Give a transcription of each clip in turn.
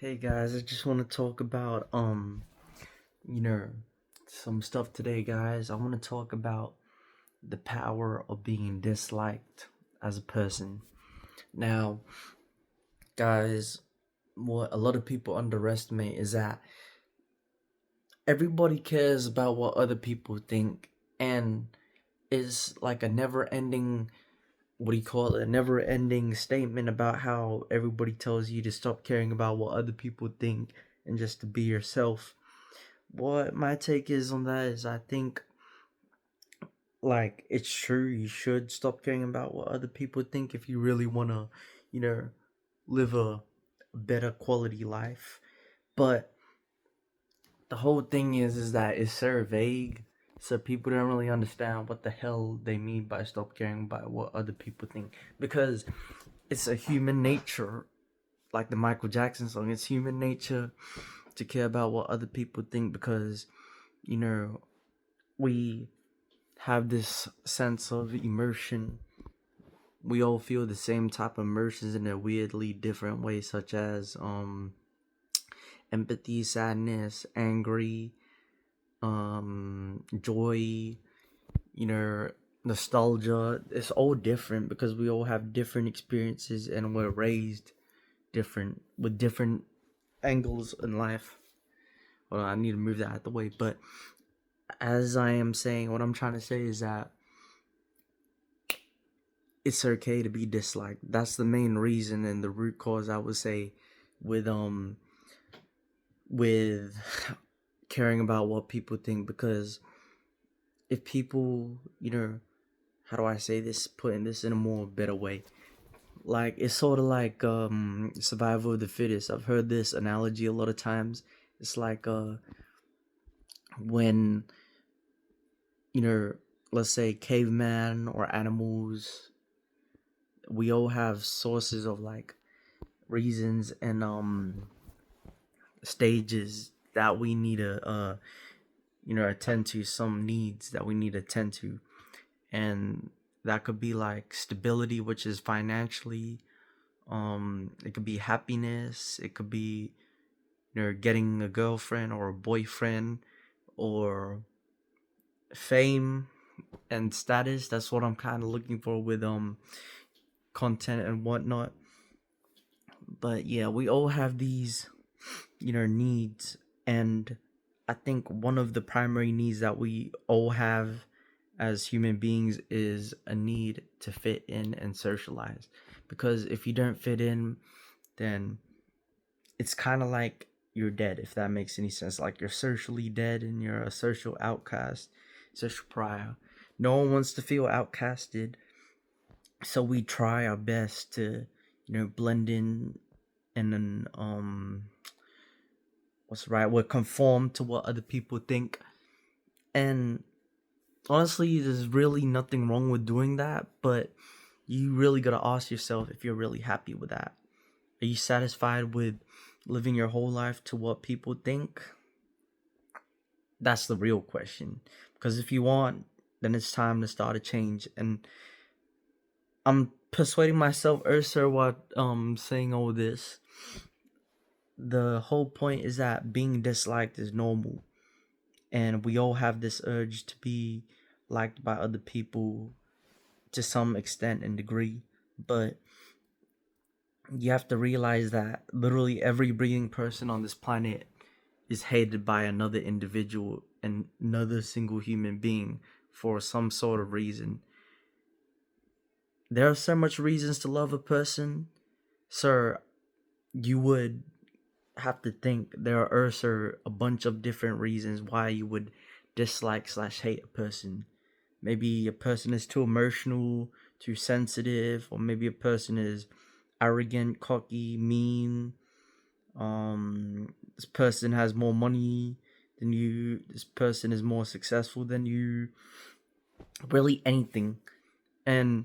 Hey guys, I just want to talk about you know, some stuff today, guys. I want to talk about the power of being disliked as a person. Now, guys, what a lot of people underestimate is that everybody cares about what other people think and is like a never-ending what do you call it? A never-ending statement about how everybody tells you to stop caring about what other people think and just to be yourself. What my take is on that is I think like it's true you should stop caring about what other people think if you really want to, you know, live a better quality life. But the whole thing is that it's so vague, so people don't really understand what the hell they mean by stop caring about what other people think, because it's a human nature, like the Michael Jackson song. It's human nature to care about what other people think because, you know, we have this sense of immersion. We all feel the same type of emotions in a weirdly different way, such as empathy, sadness, angry, joy, you know, nostalgia. It's all different because we all have different experiences and we're raised different with different angles in life. Well, I need to move that out the way, but as I am saying, what I'm trying to say is that it's okay to be disliked. That's the main reason and the root cause, I would say, with with caring about what people think. Because if people, you know, how do I say this, putting this in a more better way, like it's sort of like survival of the fittest. I've heard this analogy a lot of times. It's like when, you know, let's say caveman or animals, we all have sources of like reasons and stages that we need to attend to, some needs that we need to attend to. And that could be like stability, which is financially, it could be happiness, it could be, you know, getting a girlfriend or a boyfriend, or fame and status. That's what I'm kind of looking for with content and whatnot. But yeah, we all have these, you know, needs. And I think one of the primary needs that we all have as human beings is a need to fit in and socialize. Because if you don't fit in, then it's kind of like you're dead, if that makes any sense. Like you're socially dead and you're a social outcast, social pariah. No one wants to feel outcasted, so we try our best to, you know, blend in and then what's right, we're conform to what other people think. And honestly, there's really nothing wrong with doing that, but you really gotta ask yourself if you're really happy with that. Are you satisfied with living your whole life to what people think? That's the real question. Because if you want, then it's time to start a change. And I'm persuading myself also what saying all this. The whole point is that being disliked is normal, and we all have this urge to be liked by other people to some extent and degree. But you have to realize that literally every breathing person on this planet is hated by another individual and another single human being for some sort of reason. There are so much reasons to love a person, sir. You would have to think there are also a bunch of different reasons why you would dislike slash hate a person. Maybe a person is too emotional, too sensitive, or maybe a person is arrogant, cocky, mean. This person has more money than you. This person is more successful than you. Really, anything. And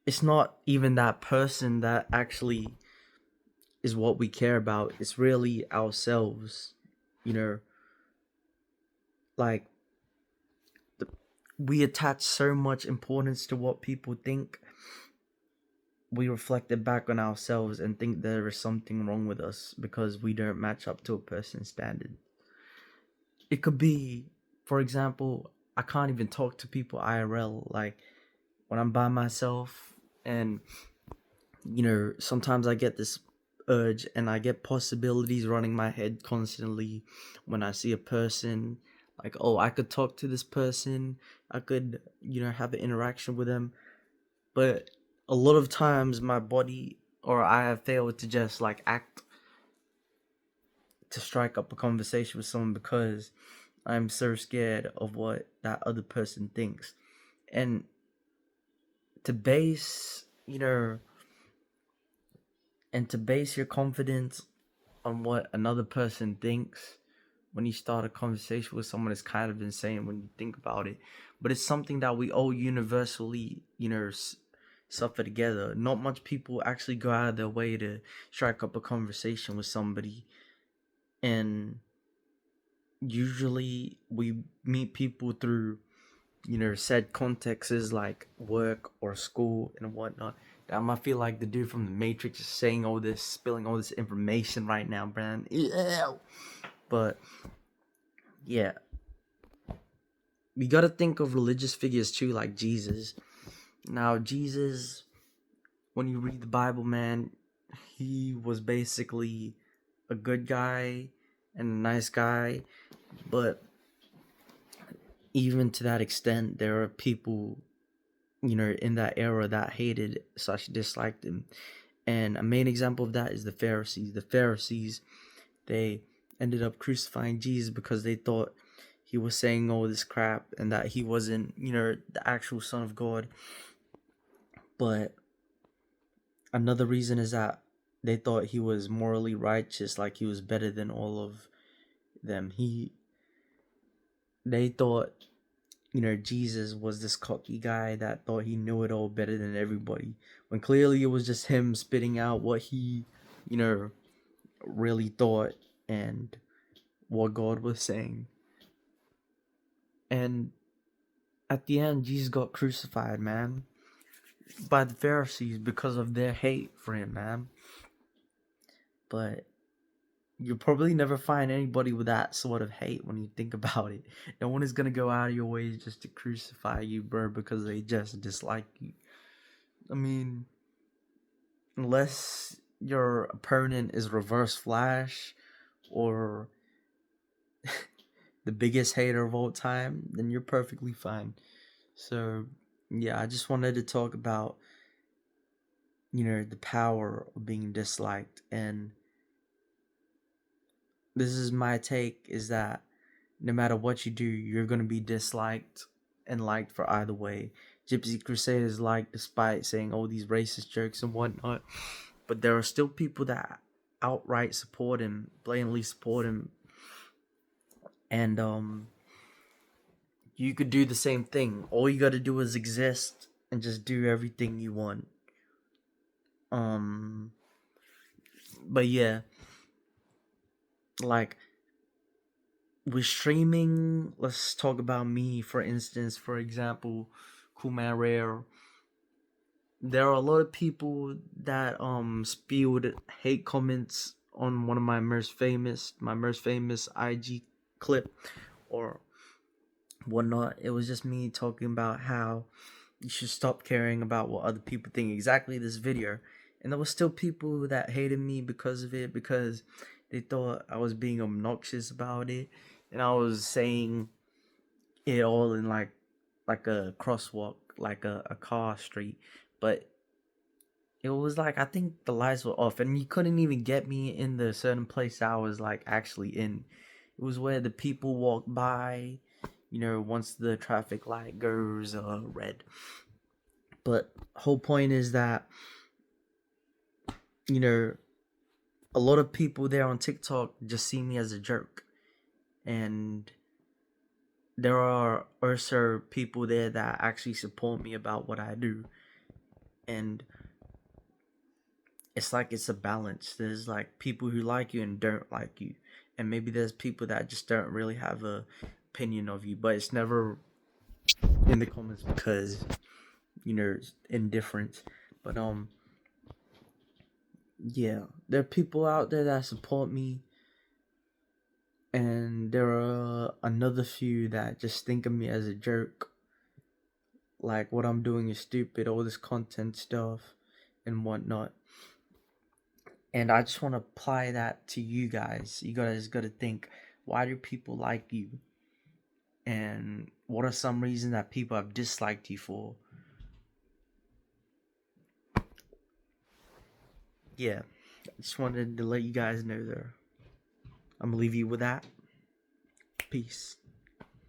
it's not even that person that actually is what we care about. It's really ourselves. You know, like the, we attach so much importance to what people think, we reflected back on ourselves and think there is something wrong with us because we don't match up to a person's standard. It could be, for example, I can't even talk to people IRL, like when I'm by myself, and sometimes I get this urge and I get possibilities running my head constantly when I see a person, like, oh, I could talk to this person, I could, have an interaction with them. But a lot of times my body, or I have failed to just like act to strike up a conversation with someone because I'm so scared of what that other person thinks. And to base, your confidence on what another person thinks when you start a conversation with someone is kind of insane when you think about it. But it's something that we all universally, suffer together. Not much people actually go out of their way to strike up a conversation with somebody. And usually we meet people through, said contexts like work or school and whatnot. I feel like the dude from the Matrix is saying all this, spilling all this information right now, Brand. Ew. But yeah, we gotta think of religious figures too, like Jesus. Now, Jesus, when you read the Bible, man, he was basically a good guy and a nice guy, but even to that extent, there are people, in that era that hated / disliked him. And a main example of that is the Pharisees. The Pharisees, they ended up crucifying Jesus because they thought he was saying all this crap and that he wasn't, the actual Son of God. But another reason is that they thought he was morally righteous, like he was better than all of them. They thought, Jesus was this cocky guy that thought he knew it all better than everybody, when clearly it was just him spitting out what he, really thought and what God was saying. And at the end, Jesus got crucified, man, by the Pharisees because of their hate for him, man. But you'll probably never find anybody with that sort of hate when you think about it. No one is gonna go out of your way just to crucify you, bro, because they just dislike you. I mean, unless your opponent is Reverse Flash or the biggest hater of all time, then you're perfectly fine. So, yeah, I just wanted to talk about, the power of being disliked. And this is my take, is that no matter what you do, you're going to be disliked and liked for either way. Gypsy Crusade is liked despite saying all these racist jokes and whatnot. But there are still people that outright support him, blatantly support him. And you could do the same thing. All you got to do is exist and just do everything you want. But yeah, like with streaming, let's talk about me, for instance. For example, Cool Man Rare. There are a lot of people that spewed hate comments on one of my most famous IG clip or whatnot. It was just me talking about how you should stop caring about what other people think. Exactly this video. And there was still people that hated me because of it, because they thought I was being obnoxious about it, and I was saying it all in like a crosswalk, like a car street. But it was like, I think the lights were off, and you couldn't even get me in the certain place I was like actually in. It was where the people walk by, once the traffic light goes red. But whole point is that, a lot of people there on TikTok just see me as a jerk. And there are also people there that actually support me about what I do. And it's like it's a balance. There's like people who like you and don't like you. And maybe there's people that just don't really have a opinion of you. But it's never in the comments because, it's indifference. But yeah, there are people out there that support me, and there are another few that just think of me as a jerk. Like, what I'm doing is stupid, all this content stuff and whatnot. And I just want to apply that to you guys. You guys got to think, why do people like you? And what are some reasons that people have disliked you for? Yeah, I just wanted to let you guys know there. I'm gonna leave you with that. Peace.